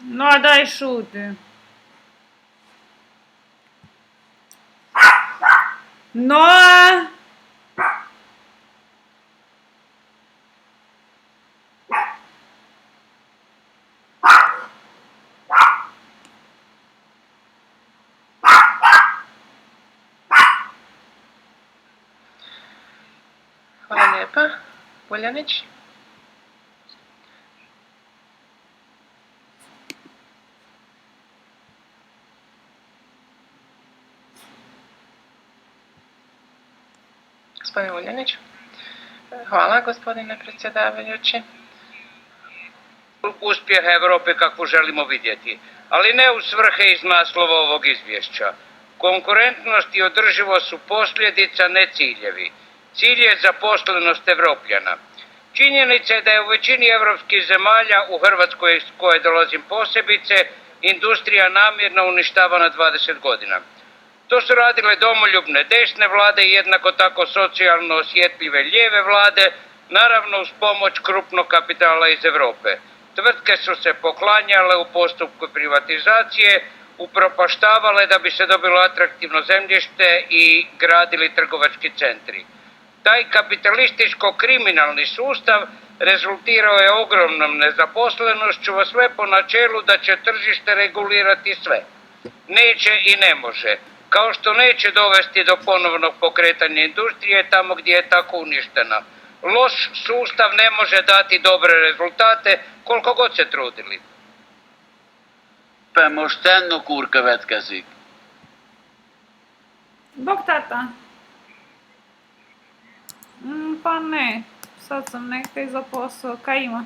Ну, а дай шути. Но... Hvala lijepa. Vuljanić? Gospodin Vuljanić? Hvala, gospodine predsjedavajući. Uspjeha Europe kakvu želimo vidjeti, ali ne u svrhe iz naslova ovog izvješća. Konkurentnost i održivost su posljedica, ne ciljevi. Cilj je zaposlenost Evropljana. Činjenica je da je u većini europskih zemalja, u Hrvatskoj iz koje dolazim posebice, industrija namjerno uništavana 20 godina. To su radile domoljubne desne vlade i jednako tako socijalno osjetljive lijeve vlade, naravno uz pomoć krupnog kapitala iz Europe. Tvrtke su se poklanjale u postupku privatizacije, upropaštavale da bi se dobilo atraktivno zemljište i gradili trgovački centri. Taj kapitalističko-kriminalni sustav rezultirao je ogromnom nezaposlenošću, a sve po načelu da će tržište regulirati sve. Neće i ne može, kao što neće dovesti do ponovnog pokretanja industrije tamo gdje je tako uništena. Loš sustav ne može dati dobre rezultate koliko god se trudili. Most Tennok úr következik. Bog tata. Pa ne, sad sam nekaj za posao, kaj ima?